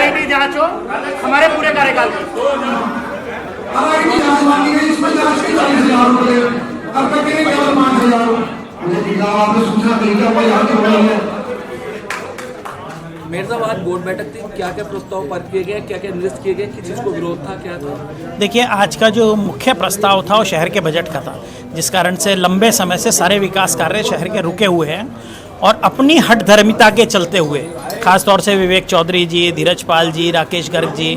SIT जांच हो हमारे पूरे कार्यकाल की। मिर्जाबाद बोर्ड बैठक थी, क्या क्या प्रस्ताव पारित किए गए, क्या क्या निरस्त किए गए, किस चीज़ को विरोध था, क्या था? देखिए, आज का जो मुख्य प्रस्ताव था वो शहर के बजट का था, जिस कारण से लंबे समय से सारे विकास कार्य शहर के रुके हुए हैं और अपनी हठधर्मिता के चलते हुए खासतौर से विवेक चौधरी जी, धीरज पाल जी, राकेश गर्ग जी,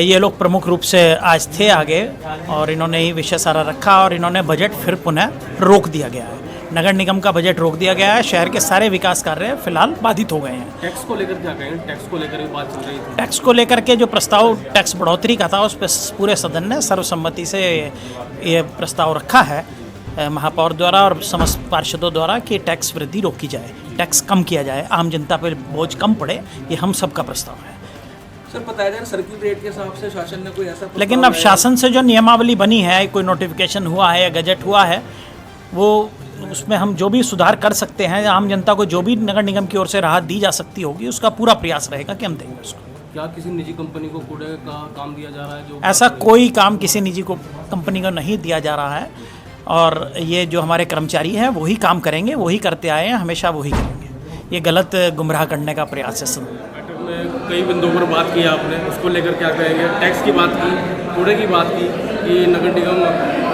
ये लोग प्रमुख रूप से आज थे आगे और इन्होंने ही विषय सारा रखा और इन्होंने बजट फिर पुनः रोक दिया गया है। नगर निगम का बजट रोक दिया गया है। शहर के सारे विकास कार्य फिलहाल बाधित हो गए हैं। टैक्स को लेकर क्या कहेंगे? टैक्स को लेकर बात चल रही थी। टैक्स को लेकर के जो प्रस्ताव टैक्स बढ़ोतरी का था उस पर पूरे सदन ने सर्वसम्मति से ये प्रस्ताव रखा है महापौर द्वारा और समस्त पार्षदों द्वारा कि टैक्स वृद्धि रोकी जाए, टैक्स कम किया जाए, आम जनता पर बोझ कम पड़े। ये हम सब का प्रस्ताव है। सर, बताया जाए सर्किल रेट के हिसाब से शासन ने कोई ऐसा, लेकिन अब शासन से जो नियमावली बनी है, कोई नोटिफिकेशन हुआ है या गजट हुआ है, वो उसमें हम जो भी सुधार कर सकते हैं, आम जनता को जो भी नगर निगम की ओर से राहत दी जा सकती होगी, उसका पूरा प्रयास रहेगा कि हम देंगे उसको। क्या किसी निजी कंपनी को कूड़े का काम दिया जा रहा है? जो ऐसा कोई काम किसी निजी कंपनी को नहीं दिया जा रहा है और ये जो हमारे कर्मचारी हैं वही काम करेंगे, वही करते आए हैं, हमेशा वही करेंगे। ये गलत गुमराह करने का प्रयास है सब। बैठक में कई बिंदुओं पर बात की आपने, उसको लेकर क्या कहेंगे? टैक्स की बात की, कूड़े की बात की कि नगर निगम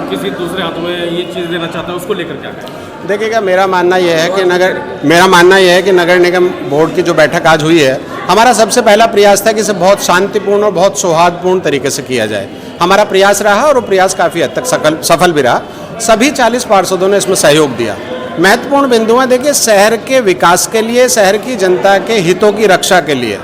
किसी दूसरे हाथों में ये चीज़ देना चाहता है, उसको लेकर क्या कहेंगे? देखिएगा, मेरा मानना यह है कि नगर निगम बोर्ड की जो बैठक आज हुई है, हमारा सबसे पहला प्रयास था कि इसे बहुत शांतिपूर्ण और बहुत सौहार्दपूर्ण तरीके से किया जाए। हमारा प्रयास रहा और वो प्रयास काफ़ी हद तक सफल भी रहा। सभी 40 पार्षदों ने इसमें सहयोग दिया। महत्वपूर्ण बिंदु हैं, देखिए, शहर के विकास के लिए, शहर की जनता के हितों की रक्षा के लिए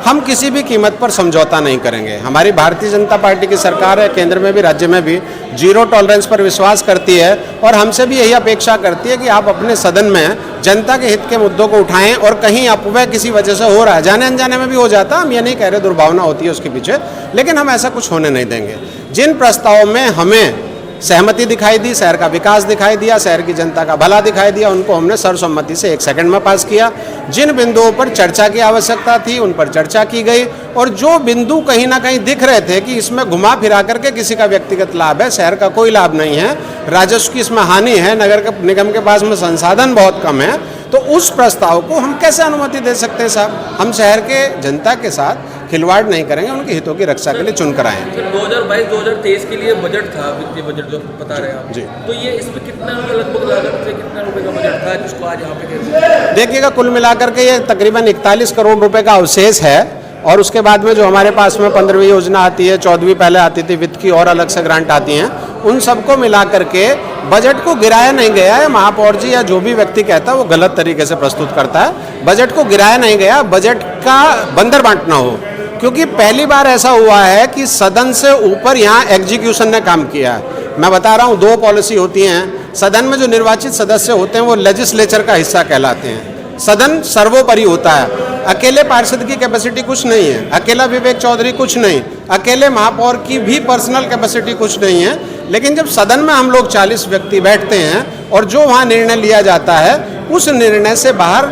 हम किसी भी कीमत पर समझौता नहीं करेंगे। हमारी भारतीय जनता पार्टी की सरकार है, केंद्र में भी राज्य में भी जीरो टॉलरेंस पर विश्वास करती है और हमसे भी यही अपेक्षा करती है कि आप अपने सदन में जनता के हित के मुद्दों को उठाएं और कहीं अपव्यय किसी वजह से हो रहा है, जाने अनजाने में भी हो जाता, हम ये नहीं कह रहे दुर्भावना होती है उसके पीछे, लेकिन हम ऐसा कुछ होने नहीं देंगे। जिन प्रस्तावों में हमें सहमति दिखाई दी, शहर का विकास दिखाई दिया, शहर की जनता का भला दिखाई दिया, उनको हमने सर्वसम्मति से 1 सेकंड में पास किया। जिन बिंदुओं पर चर्चा की आवश्यकता थी उन पर चर्चा की गई और जो बिंदु कहीं ना कहीं दिख रहे थे कि इसमें घुमा फिरा करके किसी का व्यक्तिगत लाभ है, शहर का कोई लाभ नहीं है, राजस्व की इसमें हानि है, नगर निगम के पास में संसाधन बहुत कम है, तो उस प्रस्ताव को हम कैसे अनुमति दे सकते हैं साहब? हम शहर के जनता के साथ खिलवाड़ नहीं करेंगे, उनके हितों की रक्षा के लिए चुनकर आए। 2022-2023 के लिए बजट था, वित्तीय बजट जो बता रहे हैं आप जी, तो ये इसमें कितना लगभग लागत से कितना रुपए का बजट था जिसको आज यहाँ पे? देखिएगा, कुल मिलाकर के ये तकरीबन 41 करोड़ रुपए का अवशेष है और उसके बाद में जो हमारे पास में 15वीं योजना आती है, 14वीं पहले आती थी, वित्त की और अलग से ग्रांट आती हैं, उन सबको मिला करके बजट को गिराया नहीं गया है। महापौर जी या जो भी व्यक्ति कहता है वो गलत तरीके से प्रस्तुत करता है। बजट को गिराया नहीं गया, बजट का बंदर बांटना हो, क्योंकि पहली बार ऐसा हुआ है कि सदन से ऊपर यहाँ एग्जीक्यूशन ने काम किया है। मैं बता रहा हूँ, 2 पॉलिसी होती हैं। सदन में जो निर्वाचित सदस्य होते हैं वो लेजिस्लेचर का हिस्सा कहलाते हैं। सदन सर्वोपरि होता है। अकेले पार्षद की कैपेसिटी कुछ नहीं है, अकेला विवेक चौधरी कुछ नहीं, अकेले महापौर की भी पर्सनल कैपेसिटी कुछ नहीं है, लेकिन जब सदन में हम लोग 40 व्यक्ति बैठते हैं और जो वहाँ निर्णय लिया जाता है उस निर्णय से बाहर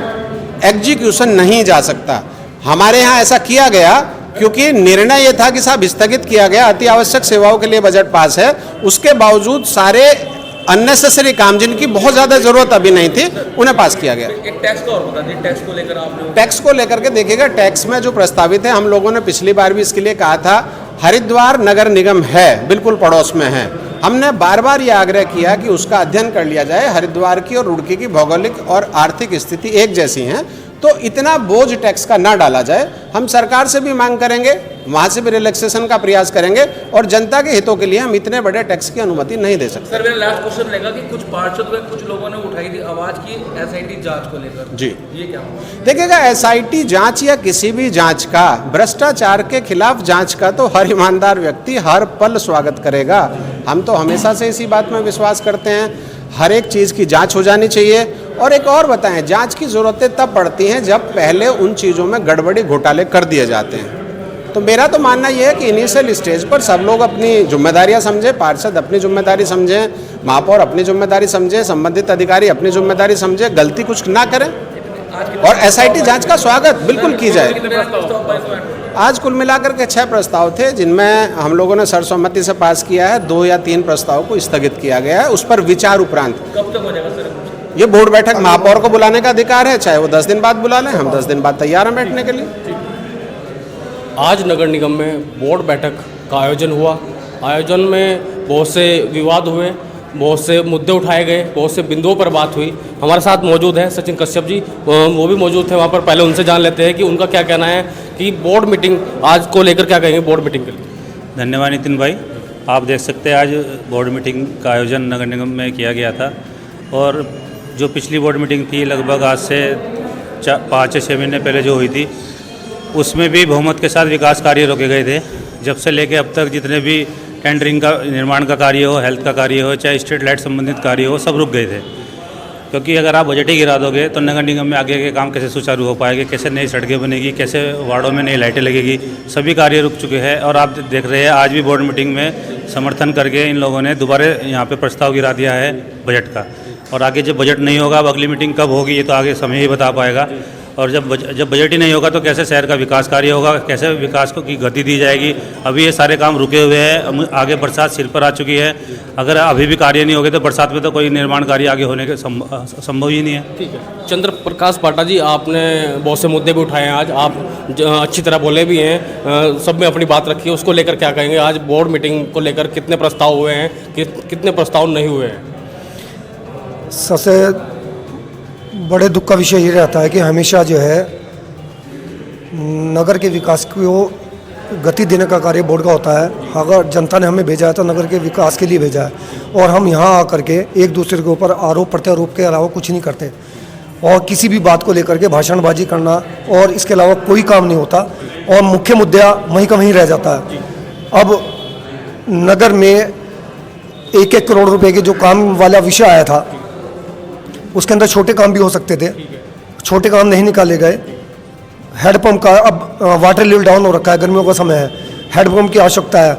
एग्जीक्यूशन नहीं जा सकता। हमारे यहाँ ऐसा किया गया क्योंकि निर्णय ये था कि साहब स्थगित किया गया, अति आवश्यक सेवाओं के लिए बजट पास है, उसके बावजूद सारे अननेसेसरी काम जिनकी बहुत ज़्यादा जरूरत अभी नहीं थी उन्हें पास किया गया। एक टैक्स का और बता दीजिए, टैक्स को लेकर आप लोग? टैक्स को लेकर के देखिएगा, टैक्स में जो प्रस्तावित है, हम लोगों ने पिछली बार भी इसके लिए कहा था, हरिद्वार नगर निगम है, बिल्कुल पड़ोस में है। हमने बार बार ये आग्रह किया कि उसका अध्ययन कर लिया जाए। हरिद्वार की और रुड़की की भौगोलिक और आर्थिक स्थिति एक जैसी हैं, तो इतना बोझ टैक्स का ना डाला जाए। हम सरकार से भी मांग करेंगे, वहाँ से भी रिलैक्सेशन का प्रयास करेंगे और जनता के हितों के लिए हम इतने बड़े टैक्स की अनुमति नहीं दे सकते। सर, मेरा लास्ट क्वेश्चन रहेगा कि कुछ पार्षद व कुछ लोगों ने उठाई थी आवाज़ की एसआईटी जांच को लेकर। जी, ये क्या? देखिएगा, एसआईटी जांच या किसी भी जांच का, भ्रष्टाचार के खिलाफ जांच का तो हर ईमानदार व्यक्ति हर पल स्वागत करेगा। हम तो हमेशा से इसी बात में विश्वास करते हैं, हर एक चीज़ की जांच हो जानी चाहिए। और एक और बताएं, जांच की ज़रूरतें तब पड़ती हैं जब पहले उन चीज़ों में गड़बड़ी घोटाले कर दिए जाते हैं। तो मेरा तो मानना यह है कि इनिशियल स्टेज पर सब लोग अपनी जिम्मेदारियां समझें, पार्षद अपनी जिम्मेदारी समझें, महापौर अपनी जिम्मेदारी समझें, संबंधित अधिकारी अपनी जिम्मेदारी समझें, गलती कुछ ना करें। और SIT जांच का स्वागत बिल्कुल की जाए। आज कुल मिलाकर के 6 प्रस्ताव थे, जिनमें हम लोगों ने सर्वसम्मति से पास किया है। 2 या 3 प्रस्ताव को स्थगित किया गया है, उस पर विचार उपरांत। कब तक हो जाएगा सर? ये बोर्ड बैठक महापौर को बुलाने का अधिकार है, चाहे वो 10 दिन बाद बुला लें, हम 10 दिन बाद तैयार हैं बैठने के लिए। आज नगर निगम में बोर्ड बैठक का आयोजन हुआ। आयोजन में बहुत से विवाद हुए, बहुत से मुद्दे उठाए गए, बहुत से बिंदुओं पर बात हुई। हमारे साथ मौजूद है सचिन कश्यप जी, वो भी मौजूद थे वहाँ पर। पहले उनसे जान लेते हैं कि उनका क्या कहना है कि बोर्ड मीटिंग आज को लेकर क्या कहेंगे बोर्ड मीटिंग के लिए। धन्यवाद नितिन भाई। आप देख सकते हैं आज बोर्ड मीटिंग का आयोजन नगर निगम में किया गया था, और जो पिछली बोर्ड मीटिंग थी लगभग आज से 5 या 6 महीने पहले जो हुई थी, उसमें भी बहुमत के साथ विकास कार्य रोके गए थे। जब से लेके अब तक जितने भी टेंडरिंग का निर्माण का कार्य हो, हेल्थ का कार्य हो, चाहे स्ट्रीट लाइट संबंधित कार्य हो, सब रुक गए थे। क्योंकि अगर आप बजट ही गिरा दोगे तो नगर निगम में आगे के काम कैसे सुचारू हो पाएंगे, कैसे नई सड़कें बनेगी, कैसे वार्डों में नई लाइटें लगेगी, सभी कार्य रुक चुके हैं। और आप देख रहे हैं आज भी बोर्ड मीटिंग में समर्थन करके इन लोगों ने दोबारा यहाँ पे प्रस्ताव गिरा दिया है बजट का। और आगे जब बजट नहीं होगा, अब अगली मीटिंग कब होगी ये तो आगे समय ही बता पाएगा। और जब बजट ही नहीं होगा तो कैसे शहर का विकास कार्य होगा, कैसे विकास को की गति दी जाएगी। अभी ये सारे काम रुके हुए हैं, आगे बरसात सिर पर आ चुकी है। अगर अभी भी कार्य नहीं होगे तो बरसात में तो कोई निर्माण कार्य आगे होने के संभव ही नहीं है। ठीक है, चंद्र प्रकाश पाटा जी, आपने बहुत से मुद्दे भी उठाए हैं आज, आप अच्छी तरह बोले भी हैं, सब में अपनी बात रखी है, उसको लेकर क्या कहेंगे? आज बोर्ड मीटिंग को लेकर कितने प्रस्ताव हुए हैं, कितने प्रस्ताव नहीं हुए हैं? सबसे बड़े दुख का विषय ये रहता है कि हमेशा जो है नगर के विकास को गति देने का कार्य बोर्ड का होता है। अगर जनता ने हमें भेजा है तो नगर के विकास के लिए भेजा है, और हम यहाँ आकर के एक दूसरे के ऊपर आरोप प्रत्यारोप के अलावा कुछ नहीं करते, और किसी भी बात को लेकर के भाषणबाजी करना और इसके अलावा कोई काम नहीं होता, और मुख्य मुद्दा वहीं का वहीं रह जाता है। अब नगर में 1-1 करोड़ रुपए के जो काम वाला विषय आया था, उसके अंदर छोटे काम भी हो सकते थे, छोटे काम नहीं निकाले गए। हेडपम्प का अब वाटर लेवल डाउन हो रखा है, गर्मियों का समय है, हेडपम्प की आवश्यकता है,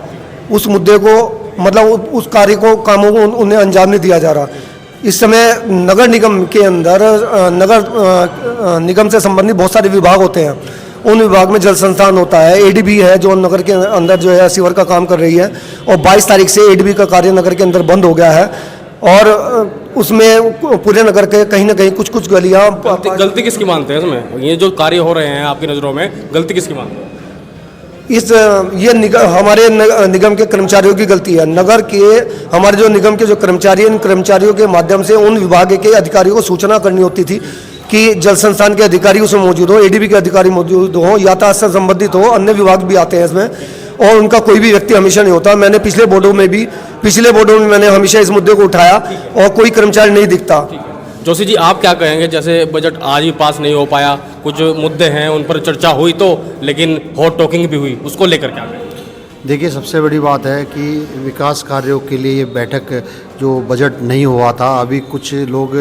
उस मुद्दे को मतलब उस कार्य को कामों को उन्हें अंजाम नहीं दिया जा रहा। इस समय नगर निगम के अंदर नगर निगम से संबंधित बहुत सारे विभाग होते हैं। उन विभाग में जल संस्थान होता है, ADB है जो नगर के अंदर जो है सीवर का काम कर रही है, और 22 तारीख से ADB का कार्य नगर के अंदर बंद हो गया है, और उसमें पूरे नगर के कहीं ना कहीं कुछ गलियां। गलती किसकी मानते हैं इसमें? ये जो कार्य हो रहे हैं आपकी नज़रों में, गलती किसकी मानते हैं? हमारे निगम के कर्मचारियों की गलती है। नगर के हमारे जो निगम के जो कर्मचारी हैं, इन कर्मचारियों के माध्यम से उन विभाग के अधिकारियों को सूचना करनी होती थी कि जल संस्थान के अधिकारी उसमें मौजूद हो, ADB के अधिकारी मौजूद हो, यातायात से संबंधित हो, अन्य विभाग भी आते हैं इसमें, और उनका कोई भी व्यक्ति हमेशा नहीं होता। मैंने पिछले बोर्डों में मैंने हमेशा इस मुद्दे को उठाया, और कोई कर्मचारी नहीं दिखता। जोशी जी, आप क्या कहेंगे? जैसे बजट आज भी पास नहीं हो पाया, कुछ मुद्दे हैं उन पर चर्चा हुई तो, लेकिन हॉट टॉकिंग भी हुई, उसको लेकर क्या कहेंगे? देखिए, सबसे बड़ी बात है कि विकास कार्यों के लिए ये बैठक जो बजट नहीं हुआ था, अभी कुछ लोग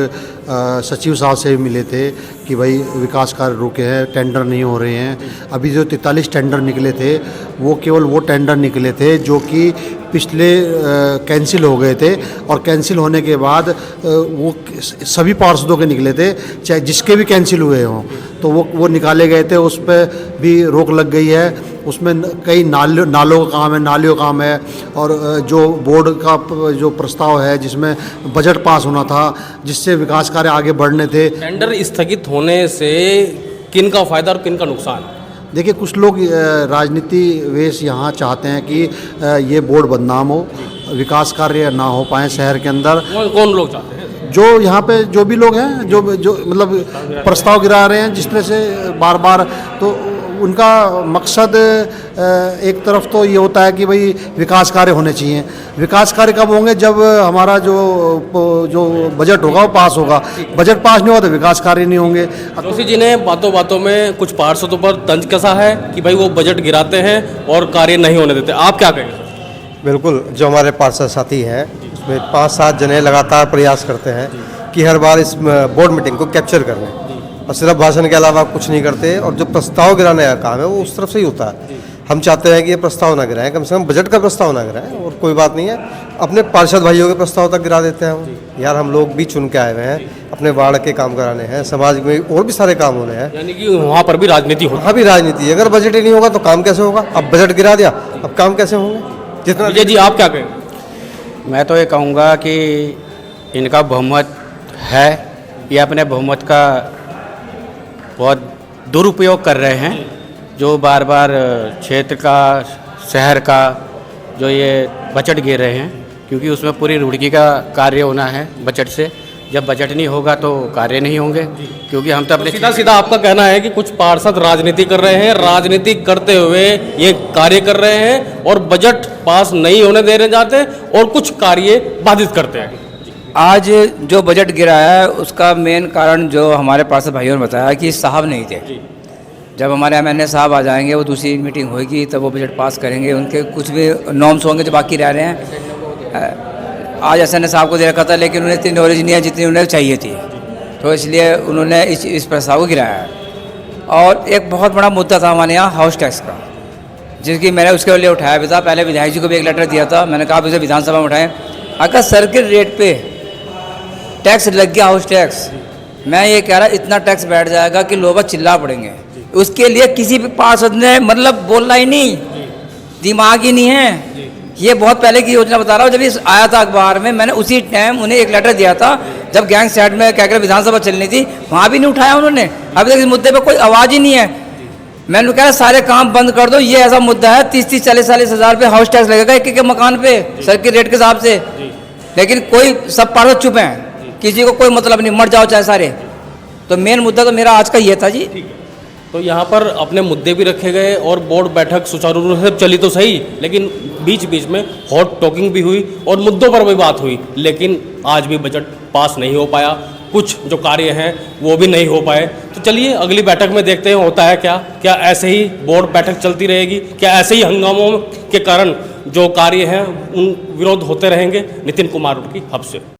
सचिव साहब से मिले थे कि भाई विकास कार्य रुके हैं, टेंडर नहीं हो रहे हैं। अभी जो 43 टेंडर निकले थे, वो केवल वो टेंडर निकले थे जो कि पिछले कैंसिल हो गए थे, और कैंसिल होने के बाद वो सभी पार्षदों के निकले थे, चाहे जिसके भी कैंसिल हुए हों, तो वो निकाले गए थे। उस पर भी रोक लग गई है। उसमें कई नालों का काम है, नालियों का काम है, और जो बोर्ड का जो प्रस्ताव है जिसमें बजट पास होना था, जिससे विकास कार्य आगे बढ़ने थे। टेंडर स्थगित होने से किन का फायदा और किन का नुकसान? देखिए, कुछ लोग राजनीति वेश यहाँ चाहते हैं कि ये बोर्ड बदनाम हो, विकास कार्य ना हो पाए शहर के अंदर। कौन लोग चाहते हैं? जो यहाँ पे जो भी लोग हैं, जो मतलब प्रस्ताव गिरा रहे हैं जिस तरह से बार बार, तो उनका मकसद एक तरफ तो ये होता है कि भाई विकास कार्य होने चाहिए। विकास कार्य कब होंगे? जब हमारा जो बजट होगा वो पास होगा। बजट पास नहीं होगा तो विकास कार्य नहीं होंगे। जोशी जी ने बातों बातों में कुछ पार्षदों पर तंज कसा है कि भाई वो बजट गिराते हैं और कार्य नहीं होने देते। आप क्या कहेंगे? बिल्कुल, जो हमारे पार्षद साथी हैं उसमें 5-7 जने लगातार प्रयास करते हैं कि हर बार इस बोर्ड मीटिंग को कैप्चर कर लें, और सिर्फ भाषण के अलावा कुछ नहीं करते, और जो प्रस्ताव गिराने का काम है वो उस तरफ से ही होता है। हम चाहते हैं कि ये प्रस्ताव ना गिराएं, कम से कम बजट का प्रस्ताव ना गिराएं। और कोई बात नहीं है, अपने पार्षद भाइयों के प्रस्ताव तक गिरा देते हैं हम। यार हम लोग भी चुन के आए हुए हैं, अपने वार्ड के काम कराने हैं, समाज में और भी सारे काम होने हैं। यानी कि वहाँ पर भी राजनीति हो। वहाँ भी राजनीति है। अगर बजट ही नहीं होगा तो काम कैसे होगा? अब बजट गिरा दिया, अब काम कैसे होंगे? जितना विजय जी आप क्या कहें? मैं तो ये कहूँगा कि इनका बहुमत है, ये अपने बहुमत का बहुत दुरुपयोग कर रहे हैं, जो बार बार क्षेत्र का, शहर का जो ये बजट गिर रहे हैं, क्योंकि उसमें पूरी रुड़की का कार्य होना है बजट से। जब बजट नहीं होगा तो कार्य नहीं होंगे, क्योंकि हम तो अपने सीधा सीधा आपका कहना है कि कुछ पार्षद राजनीति कर रहे हैं, राजनीति करते हुए ये कार्य कर रहे हैं और बजट पास नहीं होने देने जाते और कुछ कार्य बाधित करते हैं। आज जो बजट गिरा है उसका मेन कारण जो हमारे पार्षद भाइयों ने बताया कि साहब नहीं थे। जब हमारे एमएनए साहब आ जाएंगे, वो दूसरी मीटिंग होगी तब वो बजट पास करेंगे। उनके कुछ भी नॉर्म्स होंगे जो बाकी रह रहे हैं। आज एसएनए साहब को दे रखा था, लेकिन उन्हें इतनी नॉलेज नहीं है जितनी उन्हें चाहिए थी, तो इसलिए उन्होंने इस प्रस्ताव को गिराया है। और एक बहुत बड़ा मुद्दा था हमारे यहाँ हाउस टैक्स का, जिसकी मैंने उसके लिए उठाया भी था। पहले विधायक जी को भी एक लेटर दिया था, मैंने कहा आप इसे विधानसभा में उठाएं। अगर सर्किल रेट पे टैक्स लग गया, हाउस टैक्स, मैं ये कह रहा इतना टैक्स बैठ जाएगा कि लोग चिल्ला पड़ेंगे। उसके लिए किसी भी पार्षद ने मतलब बोलना ही नहीं, दिमाग ही नहीं है। ये बहुत पहले की योजना बता रहा हूँ। जब ये आया था अखबार में, मैंने उसी टाइम उन्हें एक लेटर दिया था जब गैंग सेट में कहकर विधानसभा चलनी थी, वहाँ भी नहीं उठाया उन्होंने। अभी तक इस मुद्दे पर कोई आवाज़ ही नहीं है। मैंने कहा सारे काम बंद कर दो, ये ऐसा मुद्दा है 30-30, 40-40 हज़ार पे हाउस टैक्स लगेगा एक मकान पे सर्किल रेट के हिसाब से। लेकिन कोई सब पार्षद चुप हैं, किसी को कोई मतलब नहीं, मर जाओ चाहे सारे। तो मेन मुद्दा तो मेरा आज का ये था जी। तो यहाँ पर अपने मुद्दे भी रखे गए और बोर्ड बैठक सुचारू रूप से चली तो सही, लेकिन बीच बीच में हॉट टॉकिंग भी हुई और मुद्दों पर भी बात हुई, लेकिन आज भी बजट पास नहीं हो पाया। कुछ जो कार्य हैं वो भी नहीं हो पाए। तो चलिए अगली बैठक में देखते हैं होता है क्या ऐसे ही बोर्ड बैठक चलती रहेगी, क्या ऐसे ही हंगामों के कारण जो कार्य हैं उन विरोध होते रहेंगे। नितिन कुमार रुड़की, हब से।